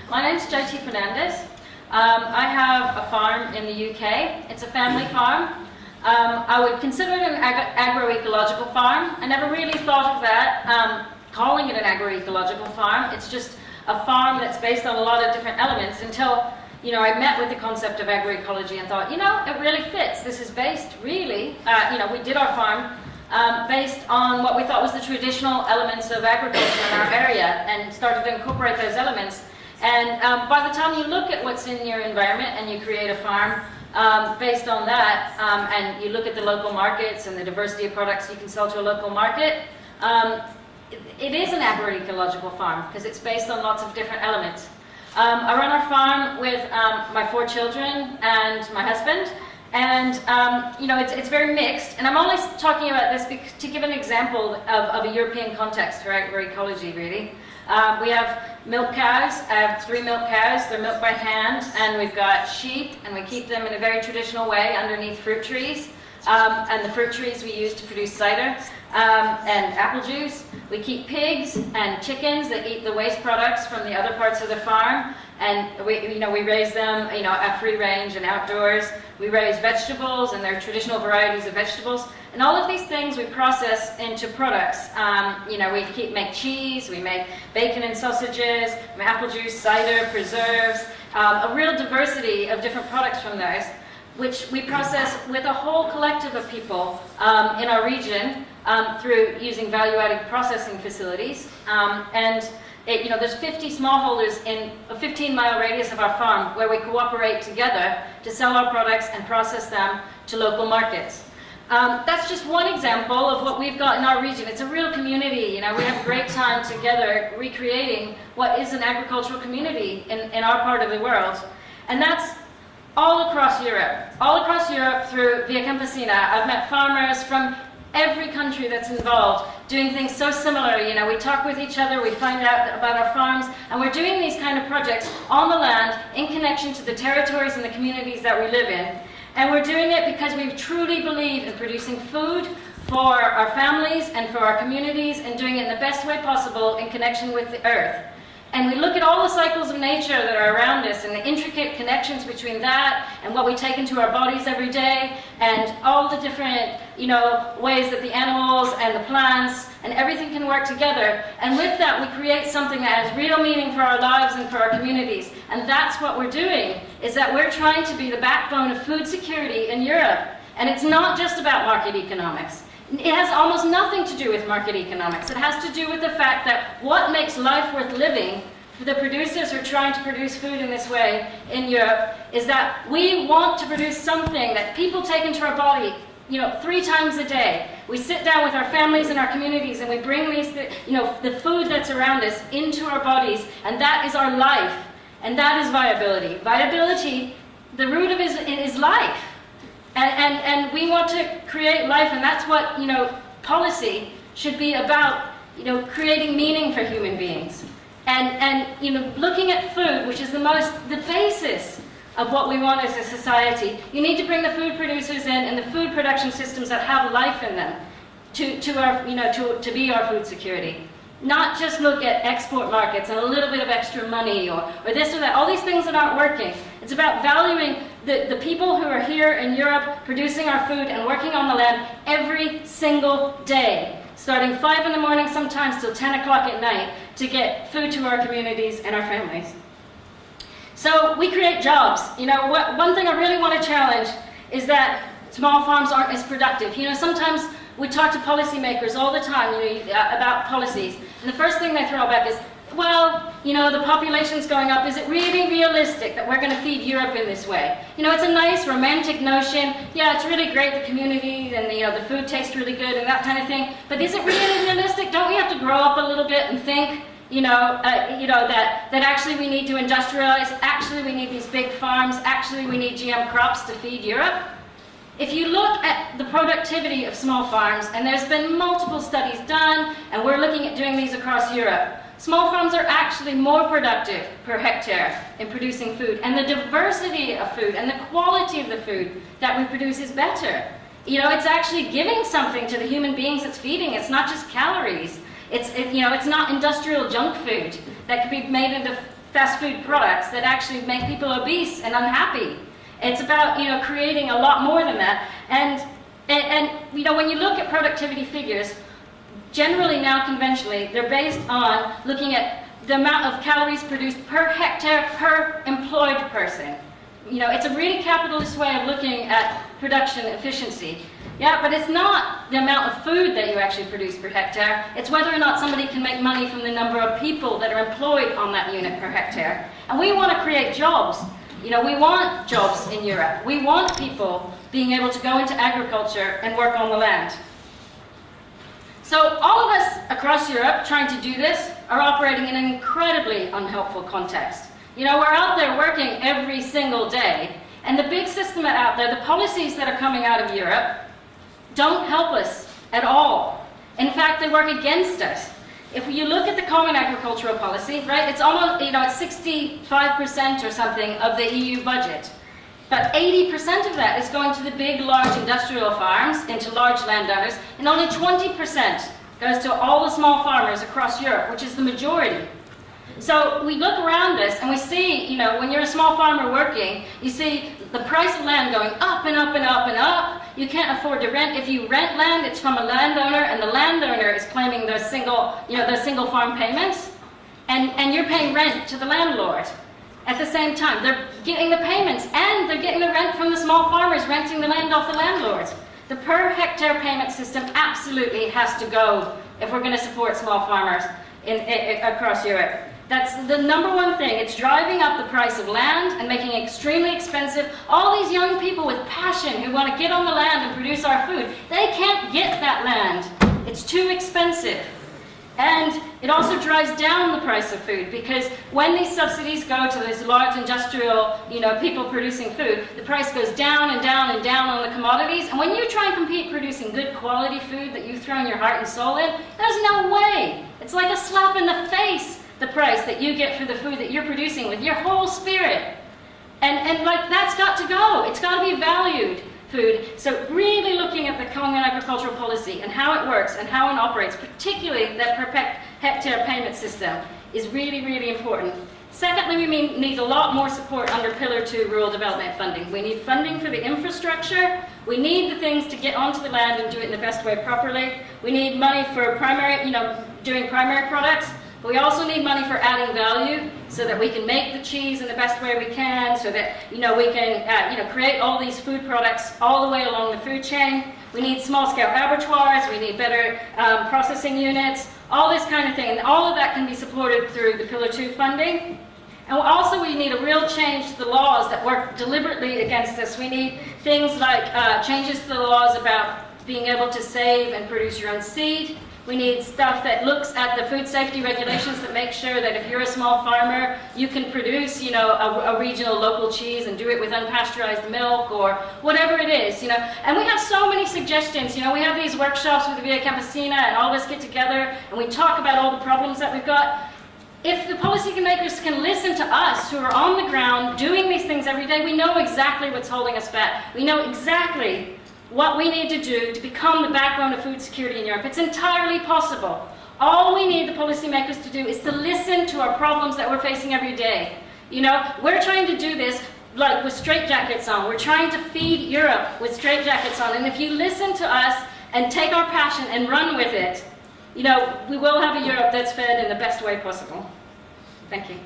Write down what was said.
My name's Jyoti Fernandez. I have a farm in the UK. It's a family farm. I would consider it an agroecological farm. I never really thought of that, calling it an agroecological farm. It's just a farm that's based on a lot of different elements until, I met with the concept of agroecology and thought, it really fits. This is based really, we did our farm based on what we thought was the traditional elements of agriculture in our area and started to incorporate those elements. And by the time you look at what's in your environment and you create a farm based on that, and you look at the local markets and the diversity of products you can sell to a local market, it is an agroecological farm because it's based on lots of different elements. I run our farm with my 4 children and my husband, and it's very mixed. And I'm only talking about this to give an example of a European context for agroecology, really. We have milk cows. I have 3 milk cows. They're milked by hand, and we've got sheep, and we keep them in a very traditional way underneath fruit trees. And the fruit trees we use to produce cider and apple juice. We keep pigs and chickens that eat the waste products from the other parts of the farm, and we raise them at free range and outdoors. We raise vegetables, and there are traditional varieties of vegetables, and all of these things we process into products. We make cheese, we make bacon and sausages, apple juice, cider, preserves, a real diversity of different products from those, which we process with a whole collective of people in our region through using value-added processing facilities. There's 50 smallholders in a 15-mile radius of our farm where we cooperate together to sell our products and process them to local markets. That's just one example of what we've got in our region. It's a real community. We have a great time together recreating what is an agricultural community in our part of the world. And that's all across Europe. All across Europe through Via Campesina, I've met farmers from every country that's involved, doing things so similar. We talk with each other, we find out about our farms, and we're doing these kind of projects on the land in connection to the territories and the communities that we live in. And we're doing it because we truly believe in producing food for our families and for our communities, and doing it in the best way possible in connection with the earth. And we look at all the cycles of nature that are around us and the intricate connections between that and what we take into our bodies every day, and all the different ways that the animals and the plants and everything can work together. And with that, we create something that has real meaning for our lives and for our communities. And that's what we're doing, is that we're trying to be the backbone of food security in Europe. And it's not just about market economics. It has almost nothing to do with market economics. It has to do with the fact that what makes life worth living for the producers who are trying to produce food in this way in Europe is that we want to produce something that people take into our body 3 times a day. We sit down with our families and our communities, and we bring the food that's around us into our bodies, and that is our life, and that is viability. Viability, the root of it is life. And we want to create life, and that's what policy should be about. Creating meaning for human beings, and looking at food, which is the basis of what we want as a society. You need to bring the food producers in and the food production systems that have life in them to be our food security. Not just look at export markets and a little bit of extra money or this or that, all these things that aren't working. It's about valuing the people who are here in Europe producing our food and working on the land every single day, starting 5 in the morning sometimes till 10 o'clock at night, to get food to our communities and our families. So we create jobs. One thing I really want to challenge is that small farms aren't as productive. Sometimes we talk to policymakers all the time about policies, and the first thing they throw back is, the population's going up. Is it really realistic that we're going to feed Europe in this way? It's a nice romantic notion. Yeah, it's really great, the community and the food tastes really good and that kind of thing. But is it really realistic? Don't we have to grow up a little bit and think, that actually we need to industrialize? Actually, we need these big farms. Actually, we need GM crops to feed Europe. If you look at the productivity of small farms, and there's been multiple studies done, and we're looking at doing these across Europe, small farms are actually more productive per hectare in producing food, and the diversity of food and the quality of the food that we produce is better. It's actually giving something to the human beings it's feeding. It's not just calories. It's not industrial junk food that could be made into fast food products that actually make people obese and unhappy. It's about, you know, creating a lot more than that. And you know, when you look at productivity figures, generally now conventionally, they're based on looking at the amount of calories produced per hectare per employed person. You know, it's a really capitalist way of looking at production efficiency. Yeah, but it's not the amount of food that you actually produce per hectare. It's whether or not somebody can make money from the number of people that are employed on that unit per hectare. And we want to create jobs. You know, we want jobs in Europe. We want people being able to go into agriculture and work on the land. So all of us across Europe trying to do this are operating in an incredibly unhelpful context. You know, we're out there working every single day, and the big system out there, the policies that are coming out of Europe, don't help us at all. In fact, they work against us. If you look at the Common Agricultural Policy, right, it's almost, you know, it's 65% or something of the EU budget. But 80% of that is going to the big, large industrial farms, into large landowners, and only 20% goes to all the small farmers across Europe, which is the majority. So we look around us and we see, you know, when you're a small farmer working, you see the price of land going up and up and up and up. You can't afford to rent. If you rent land, it's from a landowner, and the landowner is claiming those single, you know, those single farm payments, and you're paying rent to the landlord. At the same time, they're getting the payments and they're getting the rent from the small farmers renting the land off the landlords. The per hectare payment system absolutely has to go if we're going to support small farmers across Europe. That's the number one thing. It's driving up the price of land and making it extremely expensive. All these young people with passion who want to get on the land and produce our food, they can't get that land. It's too expensive. And it also drives down the price of food, because when these subsidies go to these large industrial, you know, people producing food, the price goes down and down and down on the commodities. And when you try and compete producing good quality food that you've thrown your heart and soul in, there's no way. It's like a slap in the face, the price that you get for the food that you're producing with your whole spirit. And like, that's got to go. It's got to be valued. Food. So really looking at the Common Agricultural Policy and how it works and how it operates, particularly that per hectare payment system, is really, really important. Secondly, we need a lot more support under Pillar 2 rural development funding. We need funding for the infrastructure. We need the things to get onto the land and do it in the best way properly. We need money for primary, you know, doing primary products. But we also need money for adding value, so that we can make the cheese in the best way we can, so that, you know, we can you know, create all these food products all the way along the food chain. We need small-scale abattoirs. We need better processing units, all this kind of thing. And all of that can be supported through the Pillar 2 funding. And also we need a real change to the laws that work deliberately against this. We need things like changes to the laws about being able to save and produce your own seed. We need stuff that looks at the food safety regulations that make sure that if you're a small farmer, you can produce, you know, a regional local cheese and do it with unpasteurized milk or whatever it is, you know. And we have so many suggestions. You know, we have these workshops with the Campesina, and all of us get together and we talk about all the problems that we've got. If the policy makers can listen to us, who are on the ground doing these things every day, we know exactly what's holding us back. We know exactly what we need to do to become the backbone of food security in Europe. It's entirely possible. All we need the policymakers to do is to listen to our problems that we're facing every day. You know, we're trying to do this like with straitjackets on. We're trying to feed Europe with straitjackets on. And if you listen to us and take our passion and run with it, you know, we will have a Europe that's fed in the best way possible. Thank you.